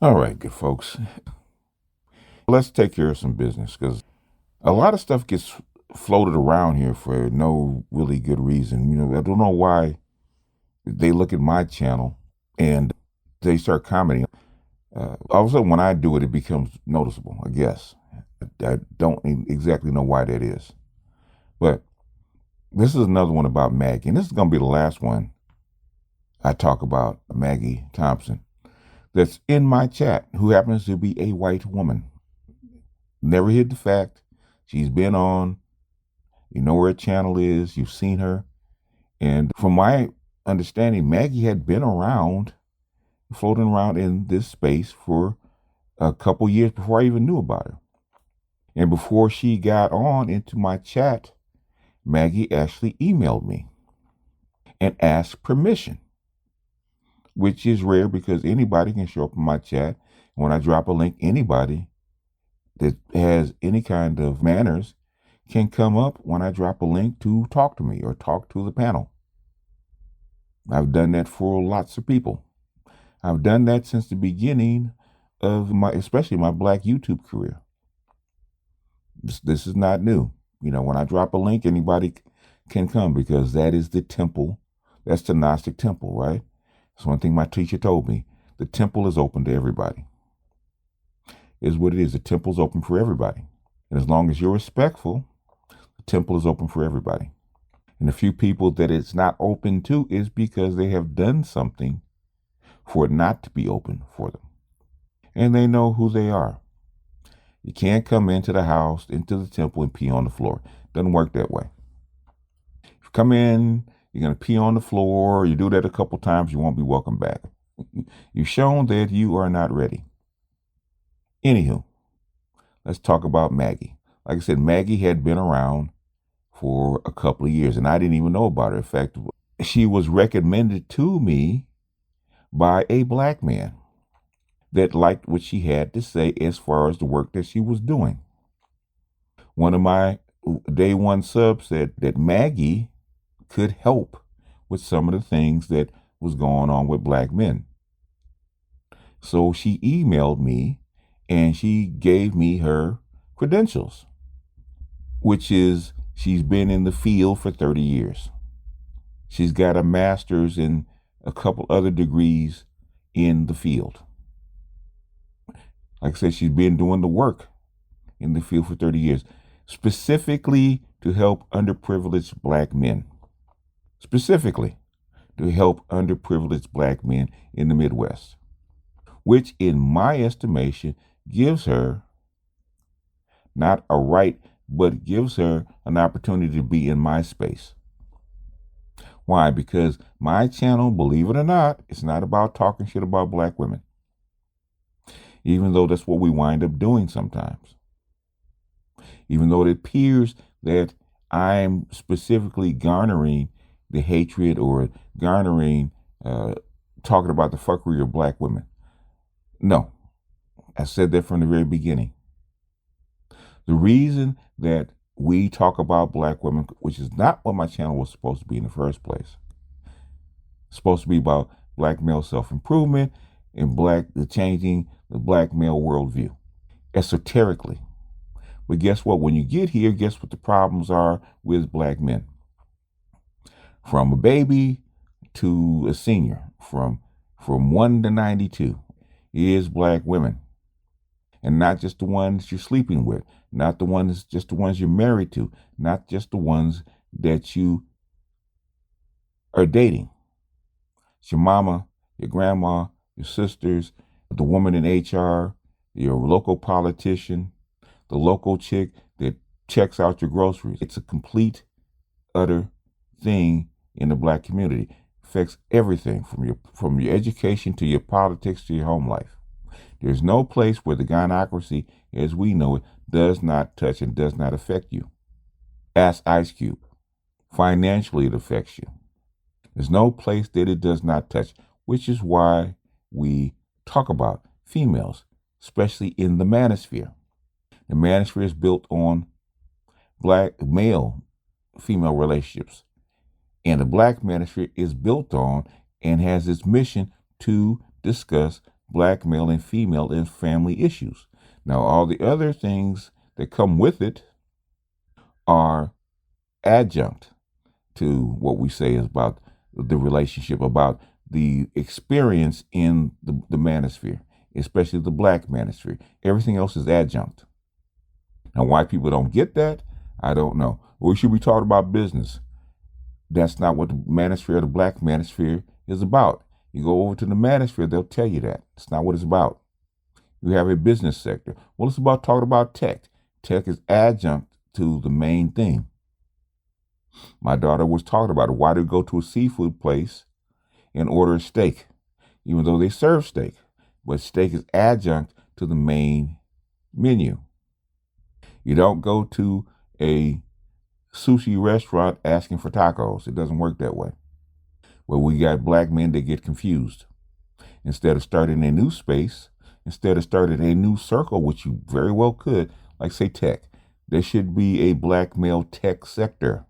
All right, good folks. Let's take care of some business because a lot of stuff gets floated around here for no really good reason. I don't know why they look at my channel and they start commenting. All of a sudden, when I do it, it becomes noticeable, I guess. I don't exactly know why that is. But this is another one about Maggie, and this is going to be the last one I talk about, Maggie Thompson, that's in my chat, who happens to be a white woman. Never hid the fact. She's been on. You know where her channel is. You've seen her. And from my understanding, Maggie had been around, floating around in this space for a couple years before I even knew about her. And before she got on into my chat, Maggie actually emailed me and asked permission, which is rare because anybody can show up in my chat. When I drop a link, anybody that has any kind of manners can come up when I drop a link to talk to me or talk to the panel. I've done that for lots of people. I've done that since the beginning of especially my Black YouTube career. This is not new. When I drop a link, anybody can come because that is the temple. That's the Gnostic temple, right? That's one thing my teacher told me. The temple is open to everybody. Is what it is. The temple's open for everybody. And as long as you're respectful, the temple is open for everybody. And the few people that it's not open to is because they have done something for it not to be open for them. And they know who they are. You can't come into the house, into the temple, and pee on the floor. Doesn't work that way. If you come in, you're going to pee on the floor, you do that a couple times, you won't be welcome back. You've shown that you are not ready. Anywho, let's talk about Maggie. Like I said, Maggie had been around for a couple of years, and I didn't even know about her. In fact, she was recommended to me by a black man that liked what she had to say as far as the work that she was doing. One of my day one subs said that Maggie could help with some of the things that was going on with black men. So she emailed me and she gave me her credentials, which is she's been in the field for 30 years. She's got a master's and a couple other degrees in the field. Like I said, she's been doing the work in the field for 30 years, specifically to help underprivileged black men. Specifically to help underprivileged black men in the Midwest, which in my estimation gives her not a right, but gives her an opportunity to be in my space. Why? Because my channel, believe it or not, it's not about talking shit about black women. Even though that's what we wind up doing sometimes. Even though it appears that I'm specifically garnering the hatred or garnering, talking about the fuckery of black women. No, I said that from the very beginning. The reason that we talk about black women, which is not what my channel was supposed to be in the first place. It's supposed to be about black male self-improvement and changing the black male worldview, esoterically. But guess what? When you get here, guess what the problems are with black men? From a baby to a senior, from 1 to 92, is black women. And not just the ones you're sleeping with, not just the ones you're married to, not just the ones that you are dating. It's your mama, your grandma, your sisters, the woman in HR, your local politician, the local chick that checks out your groceries. It's a complete, utter thing in the black community. It affects everything from your education to your politics to your home life. There's no place where the gynocracy, as we know it, does not touch and does not affect you. Ask Ice Cube. Financially, it affects you. There's no place that it does not touch, which is why we talk about females, especially in the manosphere. The manosphere is built on black male-female relationships. And the black manosphere is built on and has its mission to discuss black male and female and family issues. Now, all the other things that come with it are adjunct to what we say is about the relationship, about the experience in the manosphere, especially the black manosphere. Everything else is adjunct. Now, why people don't get that, I don't know. We should be talking about business. That's not what the manosphere or the black manosphere is about. You go over to the manosphere, they'll tell you that. It's not what it's about. You have a business sector. Well, it's about talking about tech. Tech is adjunct to the main thing. My daughter was talking about it. Why do you go to a seafood place and order a steak, even though they serve steak? But steak is adjunct to the main menu. You don't go to a sushi restaurant asking for tacos. It doesn't work that way. Well, we got black men that get confused. Instead of starting a new space, instead of starting a new circle, which you very well could, like say tech, there should be a black male tech sector.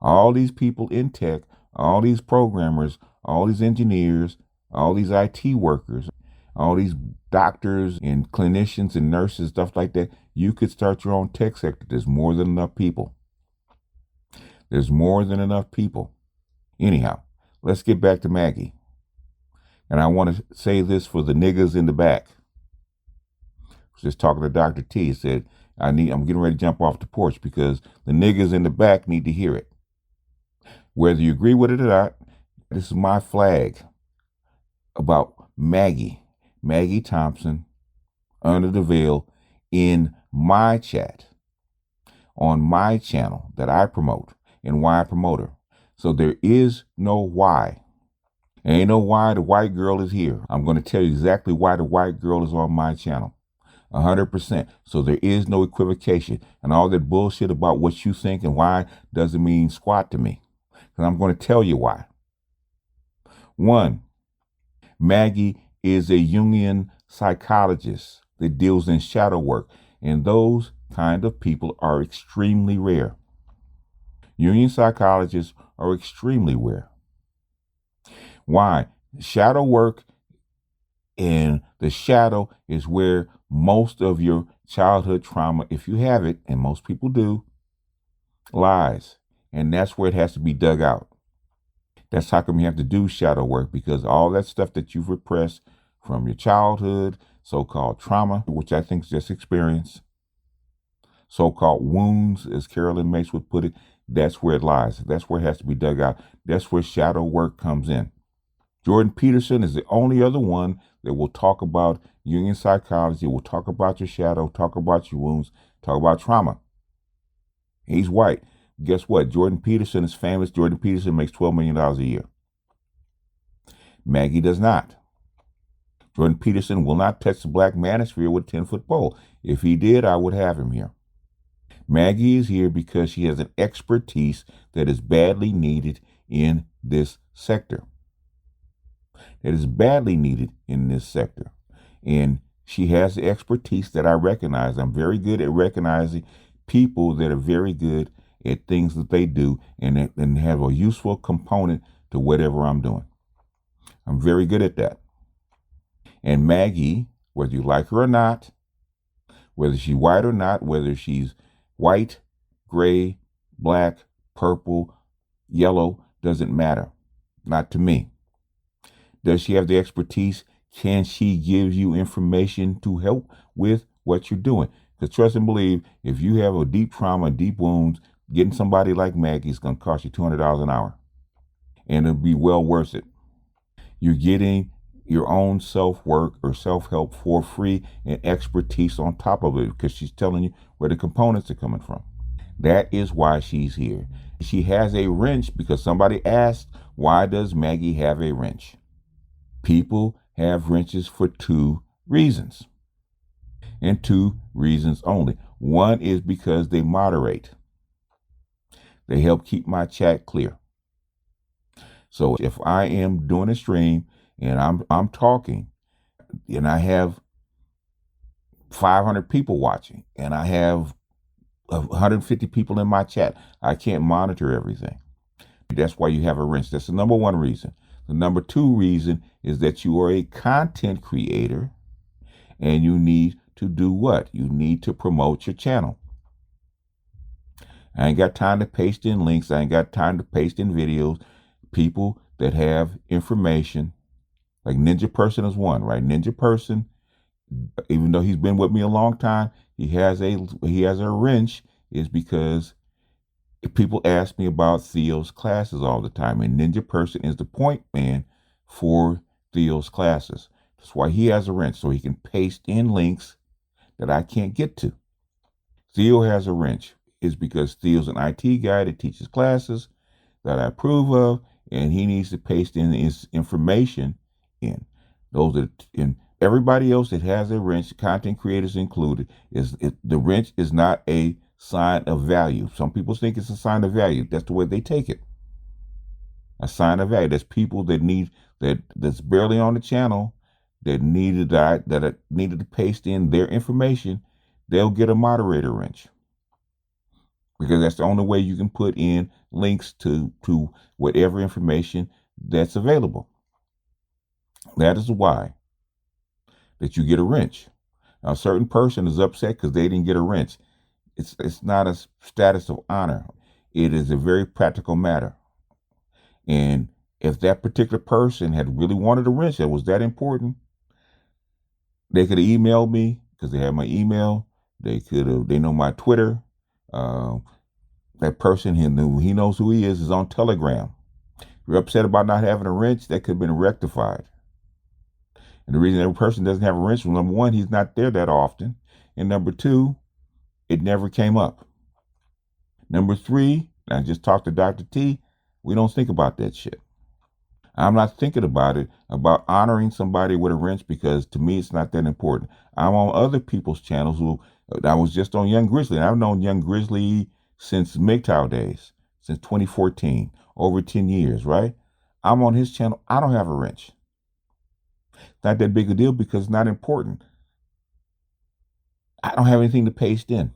All these people in tech, all these programmers, all these engineers, all these IT workers, all these doctors and clinicians and nurses, stuff like that, you could start your own tech sector. There's more than enough people. There's more than enough people. Anyhow, let's get back to Maggie. And I want to say this for the niggas in the back. I was just talking to Dr. T. He said, I'm getting ready to jump off the porch because the niggas in the back need to hear it. Whether you agree with it or not, this is my flag about Maggie Thompson, under the veil, in my chat, on my channel that I promote, and why I promote her. So there is no why. There ain't no why the white girl is here. I'm going to tell you exactly why the white girl is on my channel. 100%. So there is no equivocation. And all that bullshit about what you think and why doesn't mean squat to me. And I'm going to tell you why. One, Maggie is a Jungian psychologist that deals in shadow work, and those kind of people are extremely rare. Jungian psychologists are extremely rare. Why? Shadow work, and the shadow is where most of your childhood trauma, if you have it, and most people do, lies. And that's where it has to be dug out. That's how come you have to do shadow work, because all that stuff that you've repressed from your childhood, so-called trauma, which I think is just experience, so-called wounds, as Carolyn Mace would put it, that's where it lies. That's where it has to be dug out. That's where shadow work comes in. Jordan Peterson is the only other one that will talk about Jungian psychology, will talk about your shadow, talk about your wounds, talk about trauma. He's white. Guess what? Jordan Peterson is famous. Jordan Peterson makes $12 million a year. Maggie does not. Jordan Peterson will not touch the black manosphere with a 10-foot pole. If he did, I would have him here. Maggie is here because she has an expertise that is badly needed in this sector. That is badly needed in this sector. And she has the expertise that I recognize. I'm very good at recognizing people that are very good at things that they do and have a useful component to whatever I'm doing. I'm very good at that. And Maggie, whether you like her or not, whether she's white or not, whether she's white, gray, black, purple, yellow, doesn't matter. Not to me. Does she have the expertise? Can she give you information to help with what you're doing? Because trust and believe, if you have a deep trauma, deep wounds, getting somebody like Maggie is going to cost you $200 an hour. And it'll be well worth it. You're getting your own self-work or self-help for free and expertise on top of it because she's telling you where the components are coming from. That is why she's here. She has a wrench because somebody asked, why does Maggie have a wrench? People have wrenches for two reasons, and two reasons only. One is because they moderate. They help keep my chat clear. So if I am doing a stream and I'm talking and I have 500 people watching and I have 150 people in my chat, I can't monitor everything. That's why you have a wrench. That's the number one reason. The number two reason is that you are a content creator and you need to do what? You need to promote your channel. I ain't got time to paste in links. I ain't got time to paste in videos. People that have information, like Ninja Person is one, right? Ninja Person, even though he's been with me a long time, he has a wrench, is because people ask me about Theo's classes all the time, and Ninja Person is the point man for Theo's classes. That's why he has a wrench, so he can paste in links that I can't get to. Theo has a wrench is because Theo's an IT guy that teaches classes that I approve of, and he needs to paste in his information in. Those are in everybody else that has a wrench, content creators included, the wrench is not a sign of value. Some people think it's a sign of value. That's the way they take it. A sign of value. That's people that's barely on the channel that needed to paste in their information. They'll get a moderator wrench, because that's the only way you can put in links to whatever information that's available. That is why that you get a wrench. Now, a certain person is upset because they didn't get a wrench. It's not a status of honor. It is a very practical matter. And if that particular person had really wanted a wrench that was that important, they could have emailed me, because they have my email. They know my Twitter. That person, he knows who he is on Telegram. If you're upset about not having a wrench, that could have been rectified. And the reason that person doesn't have a wrench, well, number one, he's not there that often. And number two, it never came up. Number three, I just talked to Dr. T, we don't think about that shit. I'm not thinking about it, about honoring somebody with a wrench, because to me, it's not that important. I'm on other people's channels I was just on Young Grizzly, and I've known Young Grizzly since MGTOW days, since 2014, over 10 years, right? I'm on his channel. I don't have a wrench. Not that big a deal because it's not important. I don't have anything to paste in.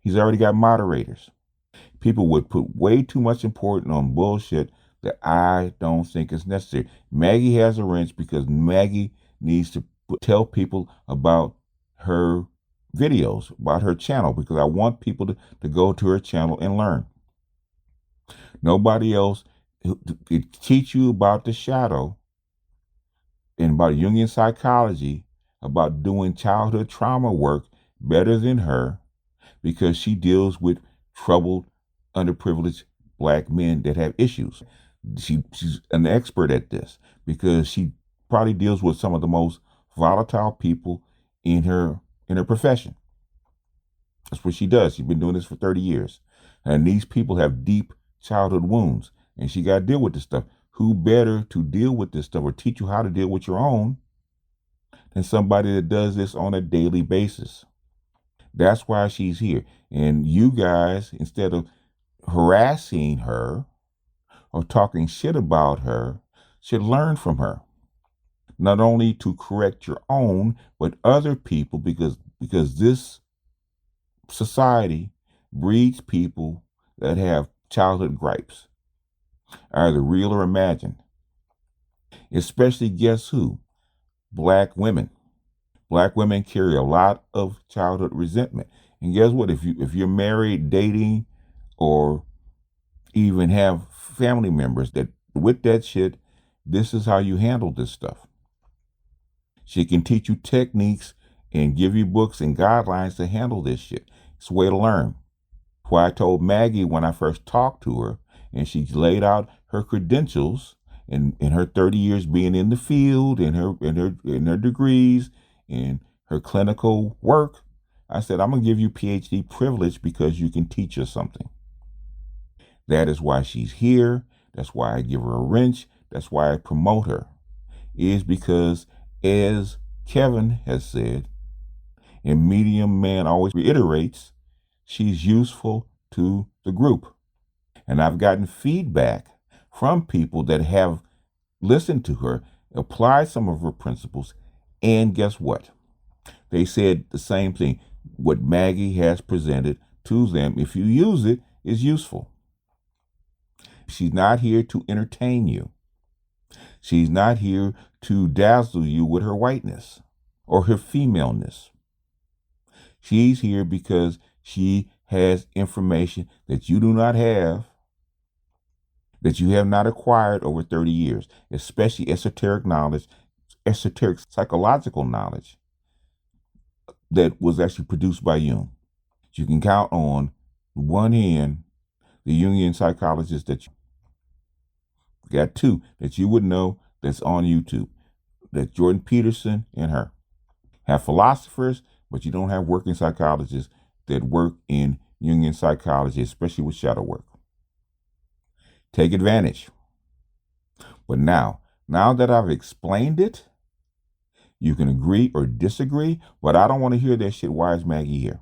He's already got moderators. People would put way too much importance on bullshit that I don't think is necessary. Maggie has a wrench because Maggie needs to tell people about her videos, about her channel, because I want people to go to her channel and learn. Nobody else could teach you about the shadow and about Jungian psychology, about doing childhood trauma work better than her, because she deals with troubled, underprivileged black men that have issues. She's an expert at this because she probably deals with some of the most volatile people in her profession. That's what she does. She's been doing this for 30 years. And these people have deep childhood wounds, and she got to deal with this stuff. Who better to deal with this stuff or teach you how to deal with your own than somebody that does this on a daily basis? That's why she's here. And you guys, instead of harassing her or talking shit about her, should learn from her. Not only to correct your own, but other people, because this society breeds people that have childhood gripes, either real or imagined. Especially, guess who? Black women. Black women carry a lot of childhood resentment. And guess what? If you're married, dating, or even have family members that with that shit, this is how you handle this stuff. She can teach you techniques and give you books and guidelines to handle this shit. It's a way to learn. Why I told Maggie when I first talked to her, and she laid out her credentials and her 30 years being in the field and her degrees and her clinical work. I said, I'm gonna give you PhD privilege because you can teach us something. That is why she's here. That's why I give her a wrench. That's why I promote her. It is because, as Kevin has said, and Medium Man always reiterates, she's useful to the group. And I've gotten feedback from people that have listened to her, applied some of her principles, and guess what? They said the same thing. What Maggie has presented to them, if you use it, is useful. She's not here to entertain you. She's not here to dazzle you with her whiteness or her femaleness. She's here because she has information that you do not have, that you have not acquired over 30 years, especially esoteric knowledge, esoteric psychological knowledge that was actually produced by Jung. You can count on one hand the Jungian psychologists that you got, two that you would know that's on YouTube. That's Jordan Peterson and her. Have philosophers, but you don't have working psychologists that work in Jungian psychology, especially with shadow work. Take advantage. But now that I've explained it, you can agree or disagree, but I don't want to hear that shit. Why is Maggie here?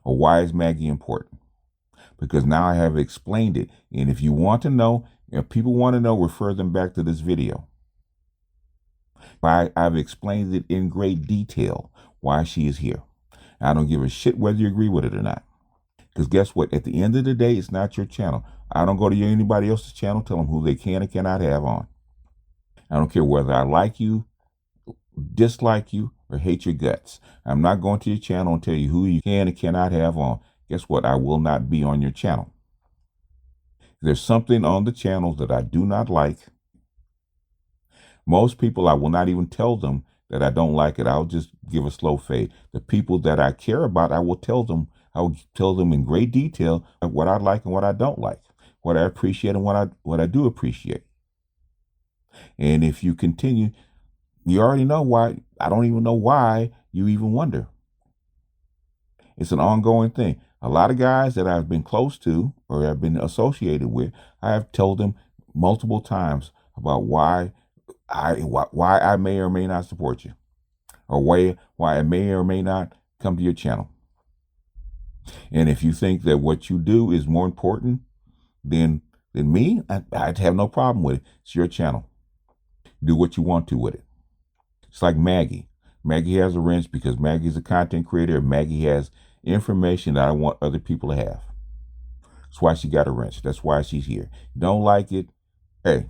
Or why is Maggie important? Because now I have explained it. And if you want to know, if people want to know, refer them back to this video. I've explained it in great detail why she is here. I don't give a shit whether you agree with it or not. Because guess what? At the end of the day, it's not your channel. I don't go to anybody else's channel, tell them who they can and cannot have on. I don't care whether I like you, dislike you, or hate your guts. I'm not going to your channel and tell you who you can and cannot have on. Guess what? I will not be on your channel. There's something on the channels that I do not like. Most people, I will not even tell them that I don't like it. I'll just give a slow fade. The people that I care about, I will tell them in great detail what I like and what I don't like, what I appreciate and what I do appreciate. And if you continue, you already know why. I don't even know why you even wonder. It's an ongoing thing. A lot of guys that I've been close to or have been associated with, I have told them multiple times about why I may or may not support you, or why I may or may not come to your channel. And if you think that what you do is more important than me, I'd have no problem with it. It's your channel. Do what you want to with it. It's like Maggie. Maggie has a wrench because Maggie's a content creator, and Maggie has information that I want other people to have. That's why she got a wrench. That's why she's here. Don't like it? Hey,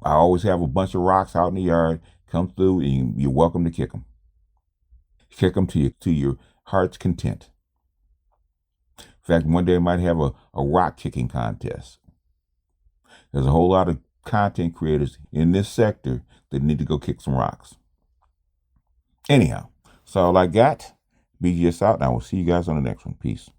I always have a bunch of rocks out in the yard. Come through and you're welcome to kick them. Kick them to your heart's content. In fact, one day I might have a rock kicking contest. There's a whole lot of content creators in this sector that need to go kick some rocks. Anyhow, that's all I got. BGS out, and I will see you guys on the next one. Peace.